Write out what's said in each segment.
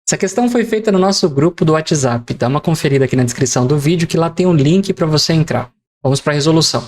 Essa questão foi feita no nosso grupo do WhatsApp. Dá uma conferida aqui na descrição do vídeo que lá tem um link para você entrar. Vamos para a resolução.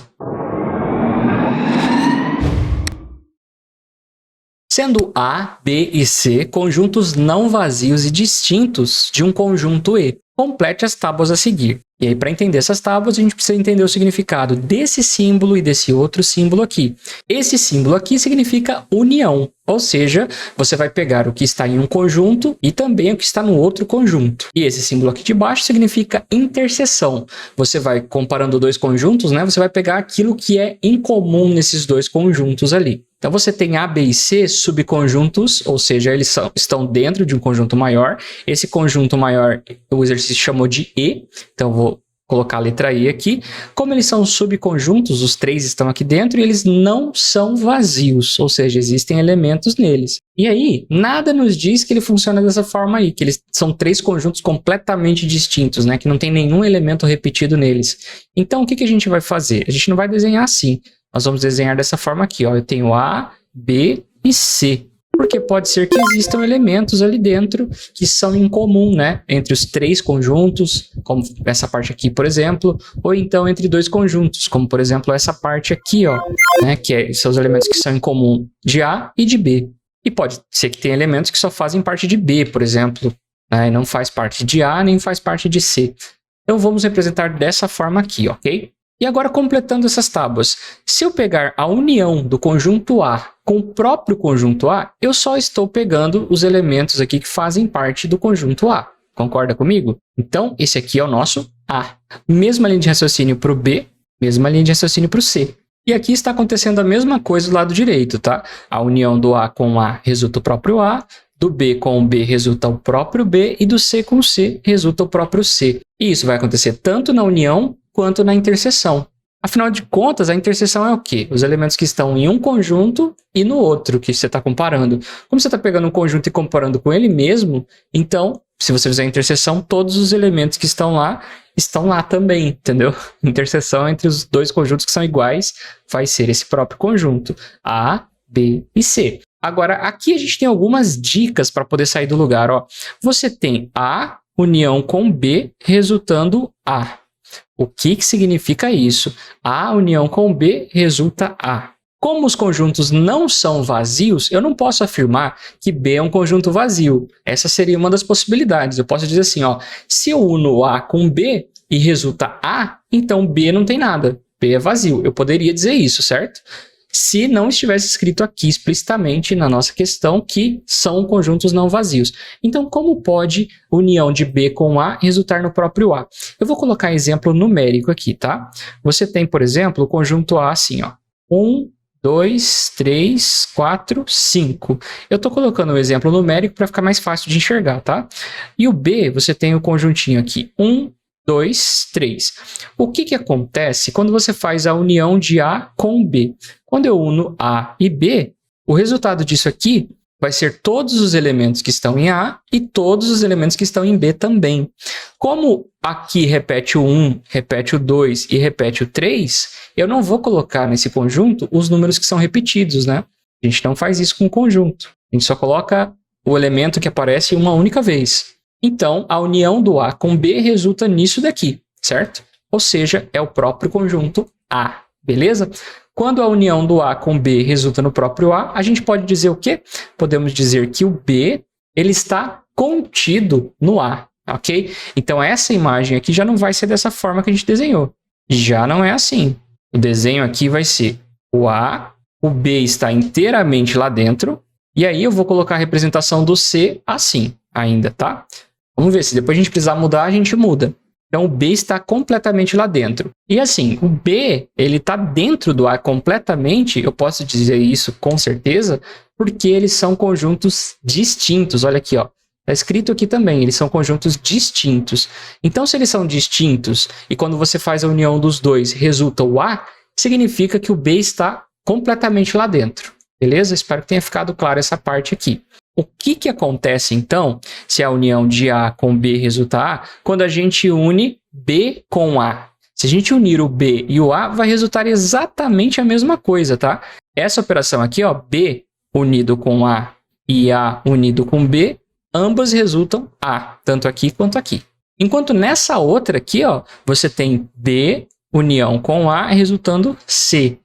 Sendo A, B e C conjuntos não vazios e distintos de um conjunto E, complete as tábuas a seguir. E aí, para entender essas tábuas, a gente precisa entender o significado desse símbolo e desse outro símbolo aqui. Esse símbolo aqui significa união, ou seja, você vai pegar o que está em um conjunto e também o que está no outro conjunto. E esse símbolo aqui de baixo significa interseção. Você vai comparando dois conjuntos, né? Você vai pegar aquilo que é incomum nesses dois conjuntos ali. Então, você tem A, B e C subconjuntos, ou seja, eles estão dentro de um conjunto maior. Esse conjunto maior, o exercício chamou de E. Então, vou colocar a letra E aqui. Como eles são subconjuntos, os três estão aqui dentro e eles não são vazios, ou seja, existem elementos neles. E aí, nada nos diz que ele funciona dessa forma aí, que eles são três conjuntos completamente distintos, né? Que não tem nenhum elemento repetido neles. Então, o que a gente vai fazer? A gente não vai desenhar assim. Nós vamos desenhar dessa forma aqui, ó. Eu tenho A, B e C. Porque pode ser que existam elementos ali dentro que são em comum, né? Entre os três conjuntos, como essa parte aqui, por exemplo. Ou então entre dois conjuntos, como por exemplo essa parte aqui, ó. Né? Que são os elementos que são em comum de A e de B. E pode ser que tenha elementos que só fazem parte de B, por exemplo. Né? E não faz parte de A, nem faz parte de C. Então vamos representar dessa forma aqui, ok? E agora, completando essas tábuas, se eu pegar a união do conjunto A com o próprio conjunto A, eu só estou pegando os elementos aqui que fazem parte do conjunto A. Concorda comigo? Então, esse aqui é o nosso A. Mesma linha de raciocínio para o B, mesma linha de raciocínio para o C. E aqui está acontecendo a mesma coisa do lado direito, tá? A união do A com A resulta o próprio A, do B com o B resulta o próprio B e do C com o C resulta o próprio C. E isso vai acontecer tanto na união quanto na interseção. Afinal de contas, a interseção é o quê? Os elementos que estão em um conjunto e no outro que você está comparando. Como você está pegando um conjunto e comparando com ele mesmo, então, se você fizer a interseção, todos os elementos que estão lá também, entendeu? Interseção entre os dois conjuntos que são iguais vai ser esse próprio conjunto, A, B e C. Agora, aqui a gente tem algumas dicas para poder sair do lugar. Ó. Você tem A união com B resultando A. O que significa isso? A união com B resulta A. Como os conjuntos não são vazios, eu não posso afirmar que B é um conjunto vazio. Essa seria uma das possibilidades. Eu posso dizer assim, ó, se eu uno A com B e resulta A, então B não tem nada. B é vazio. Eu poderia dizer isso, certo? Se não estivesse escrito aqui explicitamente na nossa questão que são conjuntos não vazios. Então, como pode união de B com A resultar no próprio A? Eu vou colocar exemplo numérico aqui, tá? Você tem, por exemplo, o conjunto A assim, ó. 1, 2, 3, 4, 5. Eu estou colocando o exemplo numérico para ficar mais fácil de enxergar, tá? E o B, você tem o conjuntinho aqui. 1, 2, 3. O que acontece quando você faz a união de A com B? Quando eu uno A e B, o resultado disso aqui vai ser todos os elementos que estão em A e todos os elementos que estão em B também. Como aqui repete o 1, repete o 2 e repete o 3, eu não vou colocar nesse conjunto os números que são repetidos, né? A gente não faz isso com o conjunto. A gente só coloca o elemento que aparece uma única vez. Então, a união do A com B resulta nisso daqui, certo? Ou seja, é o próprio conjunto A, beleza? Quando a união do A com B resulta no próprio A, a gente pode dizer o quê? Podemos dizer que o B ele está contido no A, ok? Então, essa imagem aqui já não vai ser dessa forma que a gente desenhou. Já não é assim. O desenho aqui vai ser o A, o B está inteiramente lá dentro, e aí eu vou colocar a representação do C assim, ainda, tá? Vamos ver, se depois a gente precisar mudar, a gente muda. Então, o B está completamente lá dentro. E assim, o B, ele está dentro do A completamente, eu posso dizer isso com certeza, porque eles são conjuntos distintos. Olha aqui, ó. Está escrito aqui também, eles são conjuntos distintos. Então, se eles são distintos e quando você faz a união dos dois resulta o A, significa que o B está completamente lá dentro. Beleza? Espero que tenha ficado claro essa parte aqui. O que acontece, então, se a união de A com B resulta A, quando a gente une B com A? Se a gente unir o B e o A, vai resultar exatamente a mesma coisa, tá? Essa operação aqui, ó, B unido com A e A unido com B, ambas resultam A, tanto aqui quanto aqui. Enquanto nessa outra aqui, ó, você tem B união com A resultando C.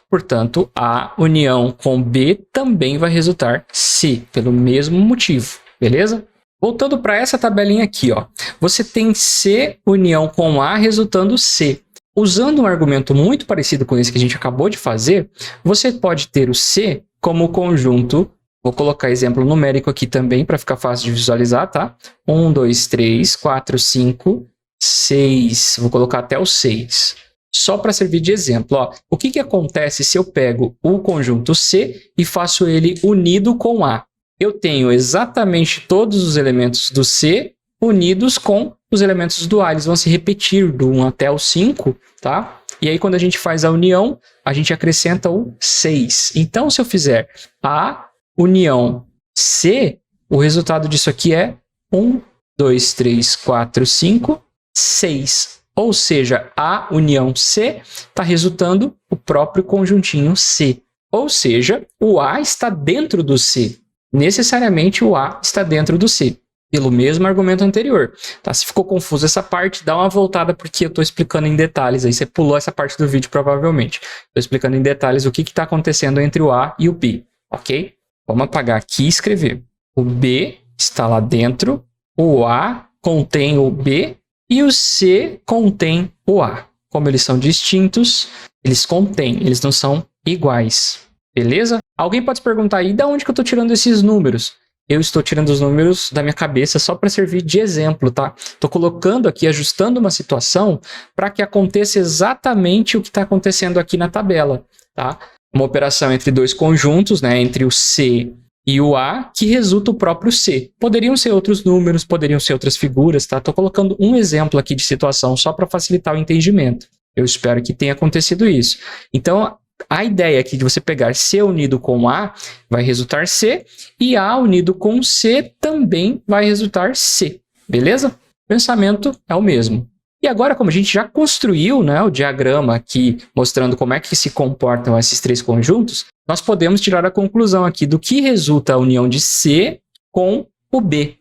Portanto, A união com B também vai resultar C, pelo mesmo motivo, beleza? Voltando para essa tabelinha aqui, ó, você tem C união com A resultando C. Usando um argumento muito parecido com esse que a gente acabou de fazer, você pode ter o C como conjunto, vou colocar exemplo numérico aqui também para ficar fácil de visualizar, tá? 1, 2, 3, 4, 5, 6, vou colocar até o 6. Só para servir de exemplo, ó, o que acontece se eu pego o conjunto C e faço ele unido com A? Eu tenho exatamente todos os elementos do C unidos com os elementos do A. Eles vão se repetir do 1 até o 5, tá? E aí, quando a gente faz a união, a gente acrescenta o 6. Então, se eu fizer A união C, o resultado disso aqui é 1, 2, 3, 4, 5, 6. Ou seja, A união C está resultando o próprio conjuntinho C. Ou seja, o A está dentro do C. Necessariamente o A está dentro do C, pelo mesmo argumento anterior. Tá? Se ficou confuso essa parte, dá uma voltada porque eu estou explicando em detalhes. Aí você pulou essa parte do vídeo provavelmente. Estou explicando em detalhes o que está acontecendo entre o A e o B, ok? Vamos apagar aqui e escrever. O B está lá dentro, o A contém o B e o C contém o A. Como eles são distintos, eles contêm, eles não são iguais. Beleza? Alguém pode se perguntar aí, de onde que eu estou tirando esses números? Eu estou tirando os números da minha cabeça só para servir de exemplo, tá? Estou colocando aqui, ajustando uma situação para que aconteça exatamente o que está acontecendo aqui na tabela, tá? Uma operação entre dois conjuntos, né? Entre o C e o A, que resulta o próprio C. Poderiam ser outros números, poderiam ser outras figuras, tá? Estou colocando um exemplo aqui de situação só para facilitar o entendimento. Eu espero que tenha acontecido isso. Então, a ideia aqui de você pegar C unido com A vai resultar C e A unido com C também vai resultar C, beleza? O pensamento é o mesmo. E agora, como a gente já construiu, né, o diagrama aqui mostrando como é que se comportam esses três conjuntos, nós podemos tirar a conclusão aqui do que resulta a união de C com o B.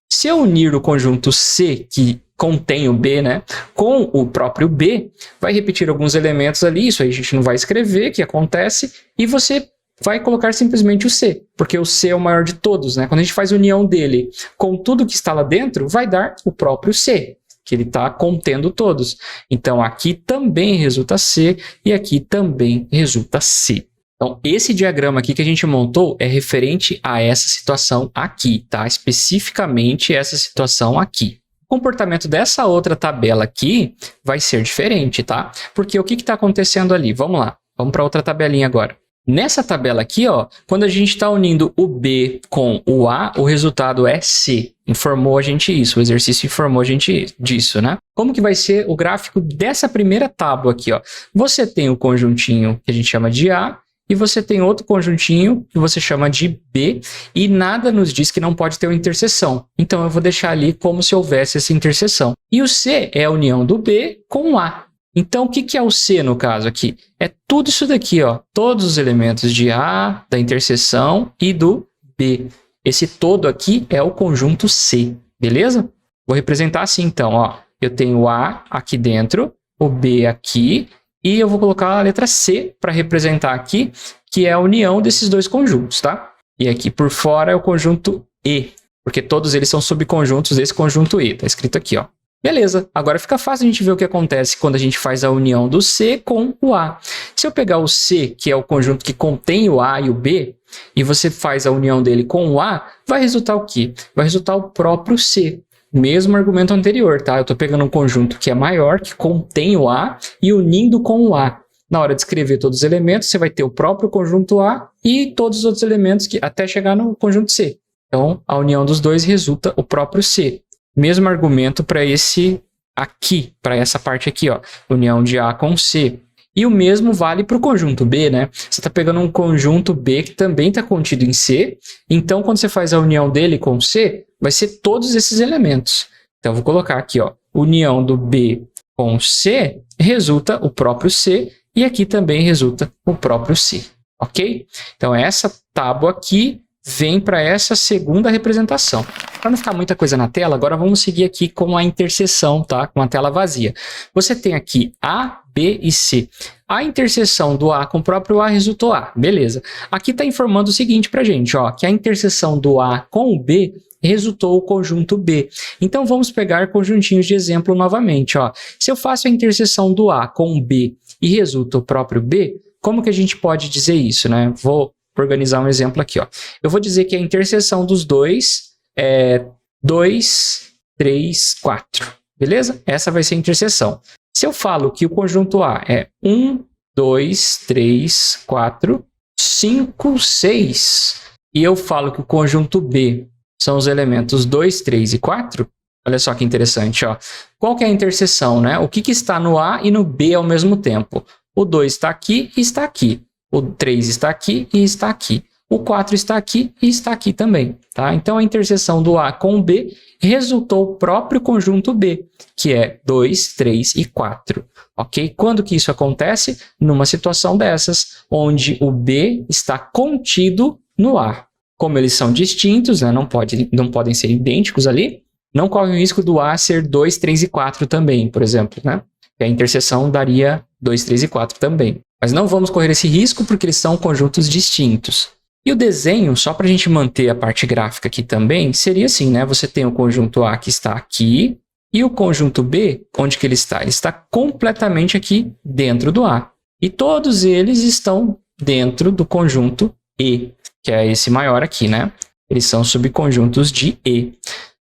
Se eu unir o conjunto C, que contém o B, né, com o próprio B, vai repetir alguns elementos ali, isso aí a gente não vai escrever, que acontece, e você vai colocar simplesmente o C, porque o C é o maior de todos, né? Quando a gente faz a união dele com tudo que está lá dentro, vai dar o próprio C, que ele está contendo todos. Então, aqui também resulta C e aqui também resulta C. Então, esse diagrama aqui que a gente montou é referente a essa situação aqui, tá? Especificamente essa situação aqui. O comportamento dessa outra tabela aqui vai ser diferente, tá? Porque o que está acontecendo ali? Vamos lá, vamos para outra tabelinha agora. Nessa tabela aqui, ó, quando a gente está unindo o B com o A, o resultado é C. Informou a gente isso, o exercício informou a gente disso, né? Como que vai ser o gráfico dessa primeira tábua aqui, ó? Você tem o conjuntinho que a gente chama de A, e você tem outro conjuntinho que você chama de B, e nada nos diz que não pode ter uma interseção. Então, eu vou deixar ali como se houvesse essa interseção. E o C é a união do B com o A. Então, o que é o C no caso aqui? É tudo isso daqui, ó. Todos os elementos de A, da interseção e do B. Esse todo aqui é o conjunto C, beleza? Vou representar assim, então, ó. Eu tenho o A aqui dentro, o B aqui, e eu vou colocar a letra C para representar aqui, que é a união desses dois conjuntos, tá? E aqui por fora é o conjunto E, porque todos eles são subconjuntos desse conjunto E. Tá escrito aqui, ó. Beleza, agora fica fácil a gente ver o que acontece quando a gente faz a união do C com o A. Se eu pegar o C, que é o conjunto que contém o A e o B, e você faz a união dele com o A, vai resultar o quê? Vai resultar o próprio C. Mesmo argumento anterior, tá? Eu estou pegando um conjunto que é maior, que contém o A, e unindo com o A. Na hora de escrever todos os elementos, você vai ter o próprio conjunto A e todos os outros elementos até chegar no conjunto C. Então, a união dos dois resulta o próprio C. Mesmo argumento para esse aqui, para essa parte aqui, ó, união de A com C. E o mesmo vale para o conjunto B, né? Você está pegando um conjunto B que também está contido em C, então quando você faz a união dele com C, vai ser todos esses elementos. Então eu vou colocar aqui, ó, união do B com C resulta o próprio C, e aqui também resulta o próprio C, ok? Então essa tábua aqui vem para essa segunda representação. Para não ficar muita coisa na tela, agora vamos seguir aqui com a interseção, tá? Com a tela vazia. Você tem aqui A, B e C. A interseção do A com o próprio A resultou A, beleza. Aqui está informando o seguinte para a gente, ó, que a interseção do A com o B resultou o conjunto B. Então vamos pegar conjuntinhos de exemplo novamente, ó. Se eu faço a interseção do A com o B e resulta o próprio B, como que a gente pode dizer isso, né? Vou organizar um exemplo aqui, ó. Eu vou dizer que a interseção dos dois é 2, 3, 4. Beleza? Essa vai ser a interseção. Se eu falo que o conjunto A é 1, 2, 3, 4, 5, 6, e eu falo que o conjunto B são os elementos 2, 3 e 4, olha só que interessante, ó. Qual que é a interseção, né? O que está no A e no B ao mesmo tempo? O 2 está aqui e está aqui. O 3 está aqui e está aqui. O 4 está aqui e está aqui também, tá? Então, a interseção do A com o B resultou o próprio conjunto B, que é 2, 3 e 4, ok? Quando que isso acontece? Numa situação dessas, onde o B está contido no A. Como eles são distintos, né? não podem ser idênticos ali, não corre o risco do A ser 2, 3 e 4 também, por exemplo, né? E a interseção daria 2, 3 e 4 também. Mas não vamos correr esse risco porque eles são conjuntos distintos. E o desenho, só para a gente manter a parte gráfica aqui também, seria assim, né? Você tem o conjunto A que está aqui e o conjunto B, onde que ele está? Ele está completamente aqui dentro do A. E todos eles estão dentro do conjunto E, que é esse maior aqui, né? Eles são subconjuntos de E.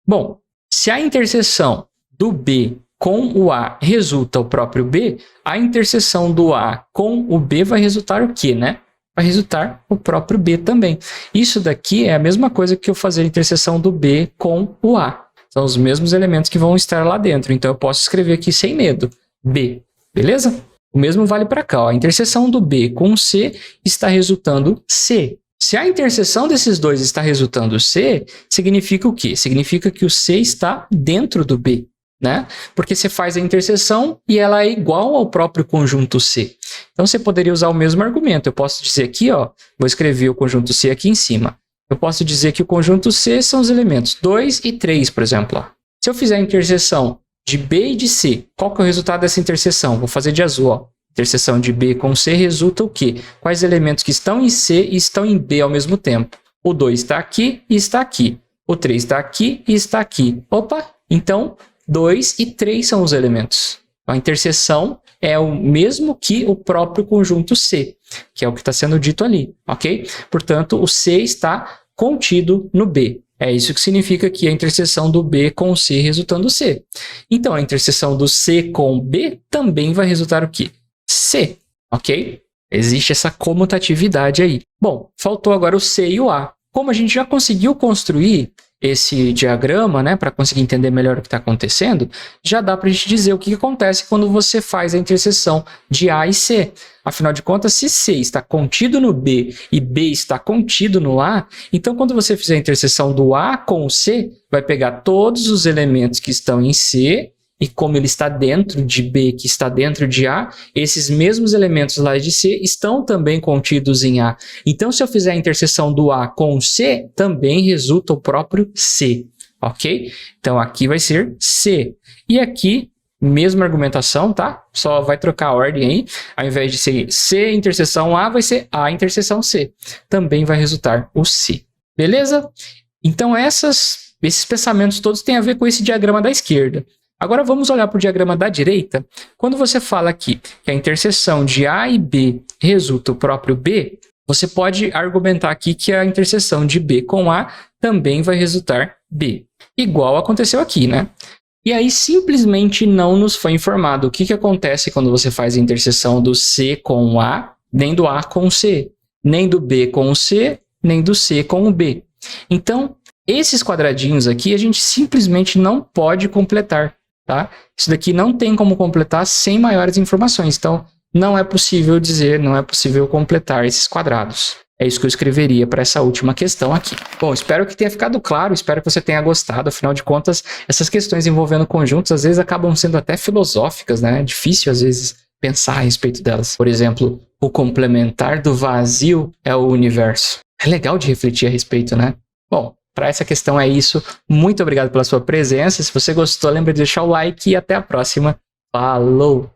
Bom, se a interseção do B com o A resulta o próprio B, a interseção do A com o B vai resultar o quê, né? Vai resultar o próprio B também. Isso daqui é a mesma coisa que eu fazer a interseção do B com o A. São os mesmos elementos que vão estar lá dentro. Então, eu posso escrever aqui sem medo. B. Beleza? O mesmo vale para cá. Ó. A interseção do B com o C está resultando C. Se a interseção desses dois está resultando C, significa o quê? Significa que o C está dentro do B. Né? Porque você faz a interseção e ela é igual ao próprio conjunto C. Então, você poderia usar o mesmo argumento. Eu posso dizer aqui, ó, vou escrever o conjunto C aqui em cima. Eu posso dizer que o conjunto C são os elementos 2 e 3, por exemplo. Ó. Se eu fizer a interseção de B e de C, qual que é o resultado dessa interseção? Vou fazer de azul. Ó. Interseção de B com C resulta o quê? Quais elementos que estão em C e estão em B ao mesmo tempo? O 2 está aqui e está aqui. O 3 está aqui e está aqui. Opa! Então, 2 e 3 são os elementos. A interseção é o mesmo que o próprio conjunto C, que é o que está sendo dito ali, ok? Portanto, o C está contido no B. É isso que significa que a interseção do B com o C resultando C. Então, a interseção do C com o B também vai resultar o quê? C, ok? Existe essa comutatividade aí. Bom, faltou agora o C e o A. Como a gente já conseguiu construir esse diagrama, né, para conseguir entender melhor o que está acontecendo, já dá para a gente dizer o que acontece quando você faz a interseção de A e C. Afinal de contas, se C está contido no B e B está contido no A, então quando você fizer a interseção do A com o C, vai pegar todos os elementos que estão em C e como ele está dentro de B, que está dentro de A, esses mesmos elementos lá de C estão também contidos em A. Então, se eu fizer a interseção do A com o C, também resulta o próprio C, ok? Então, aqui vai ser C. E aqui, mesma argumentação, tá? Só vai trocar a ordem aí. Ao invés de ser C interseção A, vai ser A interseção C. Também vai resultar o C. Beleza? Então, esses pensamentos todos têm a ver com esse diagrama da esquerda. Agora vamos olhar para o diagrama da direita. Quando você fala aqui que a interseção de A e B resulta o próprio B, você pode argumentar aqui que a interseção de B com A também vai resultar B. Igual aconteceu aqui, né? E aí simplesmente não nos foi informado o que acontece quando você faz a interseção do C com o A, nem do A com o C, nem do B com o C, nem do C com o B. Então, esses quadradinhos aqui a gente simplesmente não pode completar. Tá? Isso daqui não tem como completar sem maiores informações. Então, não é possível dizer, não é possível completar esses quadrados. É isso que eu escreveria para essa última questão aqui. Bom, espero que tenha ficado claro, espero que você tenha gostado. Afinal de contas, essas questões envolvendo conjuntos, às vezes acabam sendo até filosóficas, né? É difícil, às vezes, pensar a respeito delas. Por exemplo, o complementar do vazio é o universo. É legal de refletir a respeito, né? Bom, para essa questão é isso. Muito obrigado pela sua presença. Se você gostou, lembra de deixar o like e até a próxima. Falou!